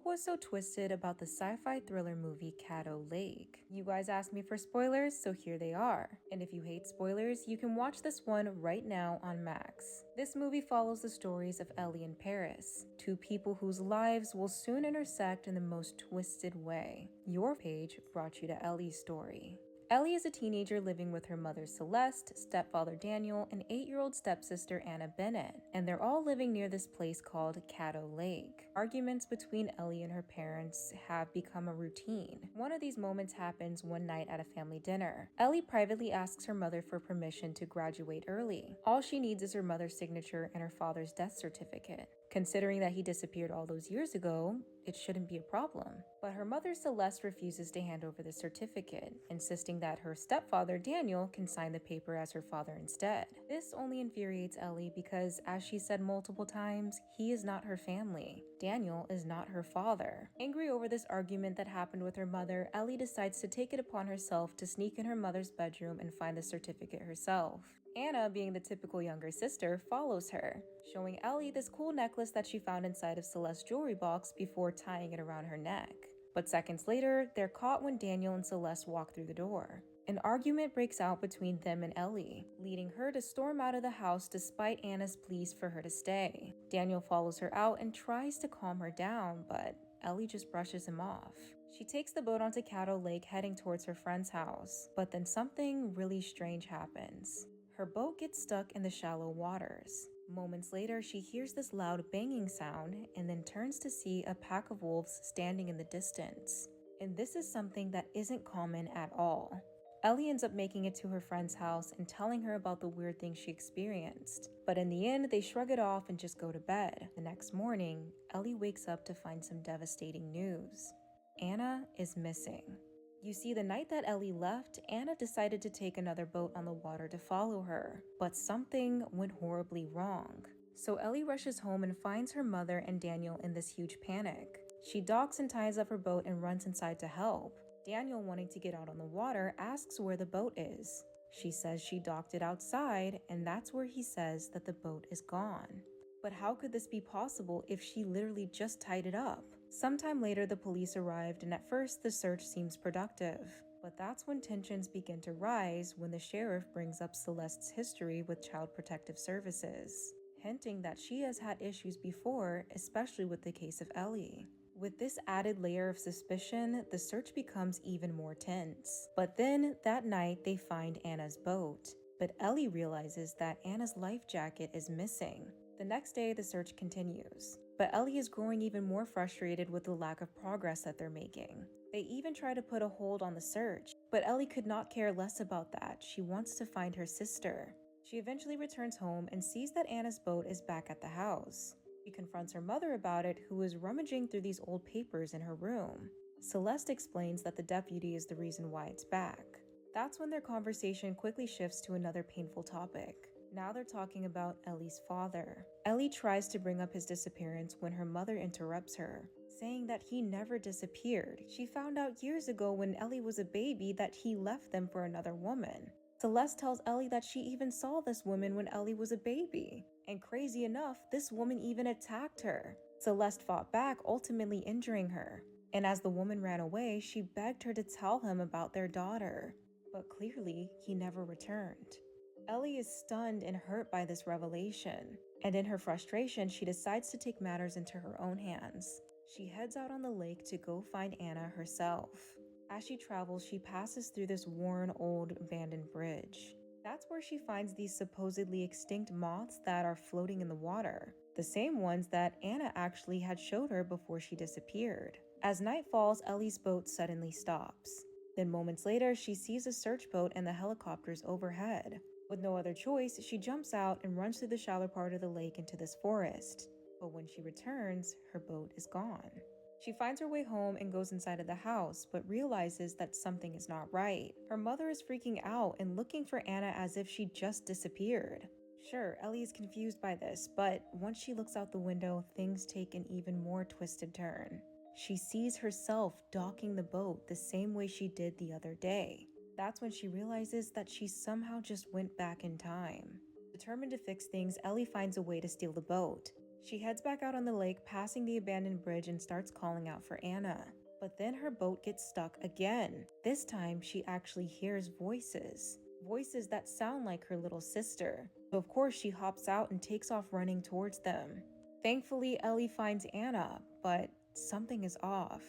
was so twisted about the sci-fi thriller movie CADDO Lake? You guys asked me for spoilers, so here they are. And if you hate spoilers, you can watch this one right now on Max. This movie follows the stories of Ellie and Paris, two people whose lives will soon intersect in the most twisted way. Your page brought you to Ellie's story. Ellie is a teenager living with her mother Celeste, stepfather Daniel, and 8-year-old stepsister Anna Bennett, and they're all living near this place called CADDO Lake. Arguments between Ellie and her parents have become a routine. One of these moments happens one night at a family dinner. Ellie privately asks her mother for permission to graduate early. All she needs is her mother's signature and her father's death certificate. Considering that he disappeared all those years ago, it shouldn't be a problem. But her mother Celeste refuses to hand over the certificate, insisting that her stepfather Daniel can sign the paper as her father instead. This only infuriates Ellie because, as she said multiple times, he is not her family. Daniel is not her father. Angry over this argument that happened with her mother, Ellie decides to take it upon herself to sneak in her mother's bedroom and find the certificate herself. Anna, being the typical younger sister, follows her, showing Ellie this cool necklace that she found inside of Celeste's jewelry box before tying it around her neck. But seconds later, they're caught when Daniel and Celeste walk through the door. An argument breaks out between them and Ellie, leading her to storm out of the house despite Anna's pleas for her to stay. Daniel follows her out and tries to calm her down, but Ellie just brushes him off. She takes the boat onto CADDO Lake heading towards her friend's house, but then something really strange happens. Her boat gets stuck in the shallow waters. Moments later, she hears this loud banging sound and then turns to see a pack of wolves standing in the distance. And this is something that isn't common at all. Ellie ends up making it to her friend's house and telling her about the weird things she experienced. But in the end, they shrug it off and just go to bed. The next morning, Ellie wakes up to find some devastating news. Anna is missing. You see, the night that Ellie left, Anna decided to take another boat on the water to follow her, but something went horribly wrong. So Ellie rushes home and finds her mother and Daniel in this huge panic. She docks and ties up her boat and runs inside to help. Daniel, wanting to get out on the water, asks where the boat is. She says she docked it outside, and that's where he says that the boat is gone. But how could this be possible if she literally just tied it up? Sometime later, the police arrived, and at first the search seems productive. But that's when tensions begin to rise when the sheriff brings up Celeste's history with Child Protective Services, hinting that she has had issues before, especially with the case of Ellie. With this added layer of suspicion, the search becomes even more tense. But then, that night, they find Anna's boat. But Ellie realizes that Anna's life jacket is missing. The next day, the search continues. But Ellie is growing even more frustrated with the lack of progress that they're making. They even try to put a hold on the search, but Ellie could not care less about that. She wants to find her sister. She eventually returns home and sees that Anna's boat is back at the house. She confronts her mother about it, who is rummaging through these old papers in her room. Celeste explains that the deputy is the reason why it's back. That's when their conversation quickly shifts to another painful topic. Now they're talking about Ellie's father. Ellie tries to bring up his disappearance when her mother interrupts her, saying that he never disappeared. She found out years ago when Ellie was a baby that he left them for another woman. Celeste tells Ellie that she even saw this woman when Ellie was a baby. And crazy enough, this woman even attacked her. Celeste fought back, ultimately injuring her. And as the woman ran away, she begged her to tell him about their daughter. But clearly, he never returned. Ellie is stunned and hurt by this revelation. And in her frustration, she decides to take matters into her own hands. She heads out on the lake to go find Anna herself. As she travels, she passes through this worn, old, abandoned bridge. That's where she finds these supposedly extinct moths that are floating in the water, the same ones that Anna actually had showed her before she disappeared. As night falls, Ellie's boat suddenly stops. Then moments later, she sees a search boat and the helicopters overhead. With no other choice, she jumps out and runs through the shallow part of the lake into this forest. But when she returns, her boat is gone. She finds her way home and goes inside of the house, but realizes that something is not right. Her mother is freaking out and looking for Anna as if she just disappeared. Sure, Ellie is confused by this, but once she looks out the window, things take an even more twisted turn. She sees herself docking the boat the same way she did the other day. That's when she realizes that she somehow just went back in time. Determined to fix things, Ellie finds a way to steal the boat. She heads back out on the lake, passing the abandoned bridge, and starts calling out for Anna. But then her boat gets stuck again. This time, she actually hears voices. Voices that sound like her little sister. So of course, she hops out and takes off running towards them. Thankfully, Ellie finds Anna, but something is off.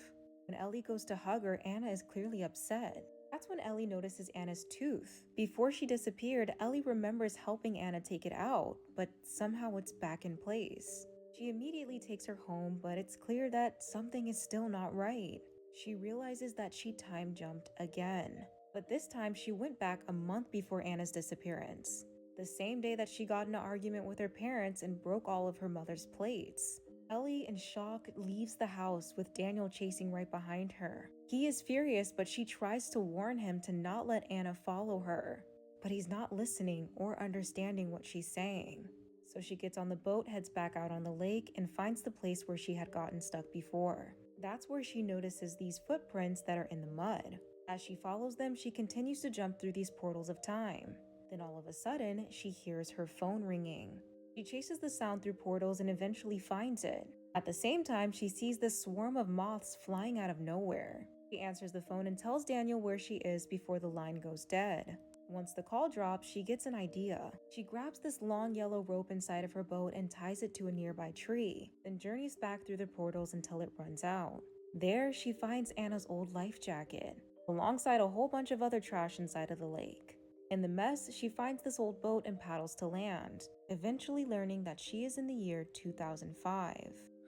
When Ellie goes to hug her, Anna is clearly upset. That's when Ellie notices Anna's tooth. Before she disappeared, Ellie remembers helping Anna take it out, but somehow it's back in place. She immediately takes her home, but it's clear that something is still not right. She realizes that she time jumped again. But this time she went back a month before Anna's disappearance. The same day that she got in an argument with her parents and broke all of her mother's plates. Ellie, in shock, leaves the house with Daniel chasing right behind her. He is furious, but she tries to warn him to not let Anna follow her. But he's not listening or understanding what she's saying. So she gets on the boat, heads back out on the lake, and finds the place where she had gotten stuck before. That's where she notices these footprints that are in the mud. As she follows them, she continues to jump through these portals of time. Then all of a sudden, she hears her phone ringing. She chases the sound through portals and eventually finds it. At the same time, she sees this swarm of moths flying out of nowhere. She answers the phone and tells Daniel where she is before the line goes dead. Once the call drops, she gets an idea. She grabs this long yellow rope inside of her boat and ties it to a nearby tree, then journeys back through the portals until it runs out. There, she finds Anna's old life jacket, alongside a whole bunch of other trash inside of the lake. In the mess, she finds this old boat and paddles to land, eventually learning that she is in the year 2005.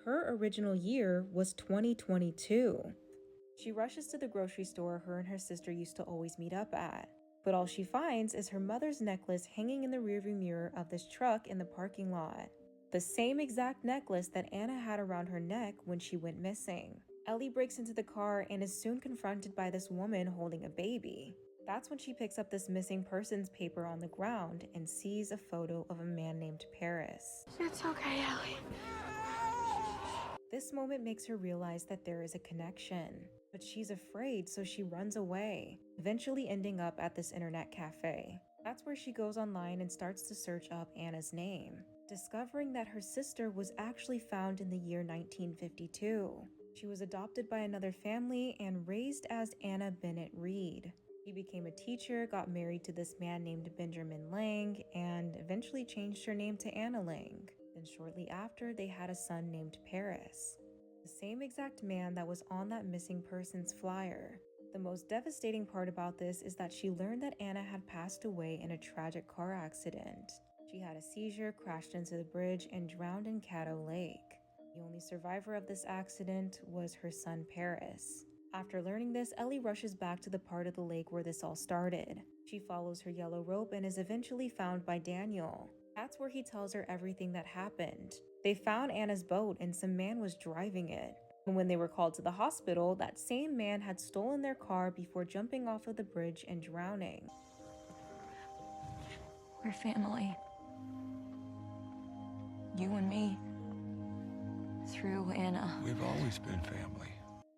Her original year was 2022. She rushes to the grocery store her and her sister used to always meet up at. But all she finds is her mother's necklace hanging in the rearview mirror of this truck in the parking lot. The same exact necklace that Anna had around her neck when she went missing. Ellie breaks into the car and is soon confronted by this woman holding a baby. That's when she picks up this missing persons paper on the ground and sees a photo of a man named Paris. It's okay, Ellie. This moment makes her realize that there is a connection, but she's afraid, so she runs away, eventually ending up at this internet cafe. That's where she goes online and starts to search up Anna's name, discovering that her sister was actually found in the year 1952. She was adopted by another family and raised as Anna Bennett Reed. She became a teacher, got married to this man named Benjamin Lang, and eventually changed her name to Anna Lang. Then shortly after, they had a son named Paris, the same exact man that was on that missing persons flyer. The most devastating part about this is that she learned that Anna had passed away in a tragic car accident. She had a seizure, crashed into the bridge, and drowned in CADDO Lake. The only survivor of this accident was her son Paris. After learning this, Ellie rushes back to the part of the lake where this all started. She follows her yellow rope and is eventually found by Daniel. That's where he tells her everything that happened. They found Anna's boat and some man was driving it. And when they were called to the hospital, that same man had stolen their car before jumping off of the bridge and drowning. We're family. You and me. Through Anna. We've always been family.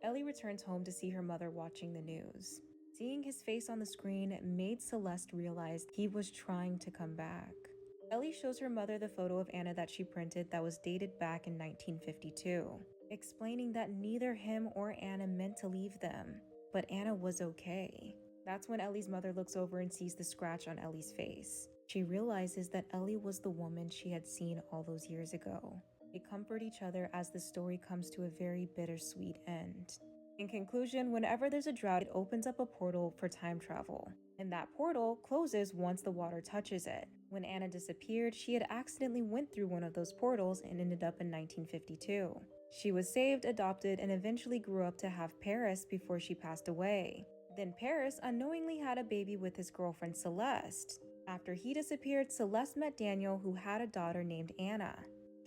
Ellie returns home to see her mother watching the news. Seeing his face on the screen made Celeste realize he was trying to come back. Ellie shows her mother the photo of Anna that she printed that was dated back in 1952, explaining that neither him or Anna meant to leave them, but Anna was okay. That's when Ellie's mother looks over and sees the scratch on Ellie's face. She realizes that Ellie was the woman she had seen all those years ago. They comfort each other as the story comes to a very bittersweet end. In conclusion, whenever there's a drought, it opens up a portal for time travel, and that portal closes once the water touches it. When Anna disappeared, she had accidentally went through one of those portals and ended up in 1952. She was saved, adopted, and eventually grew up to have Paris before she passed away. Then Paris unknowingly had a baby with his girlfriend Celeste. After he disappeared, Celeste met Daniel, who had a daughter named Anna,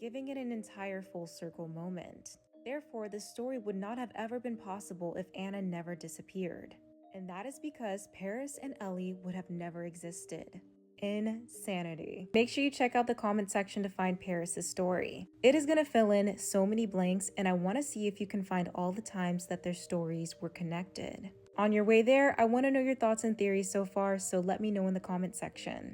giving it an entire full circle moment. Therefore, this story would not have ever been possible if Anna never disappeared. And that is because Paris and Ellie would have never existed. Insanity. Make sure you check out the comment section to find Paris's story. It is going to fill in so many blanks, and I want to see if you can find all the times that their stories were connected. On your way there, I want to know your thoughts and theories so far, so let me know in the comment section.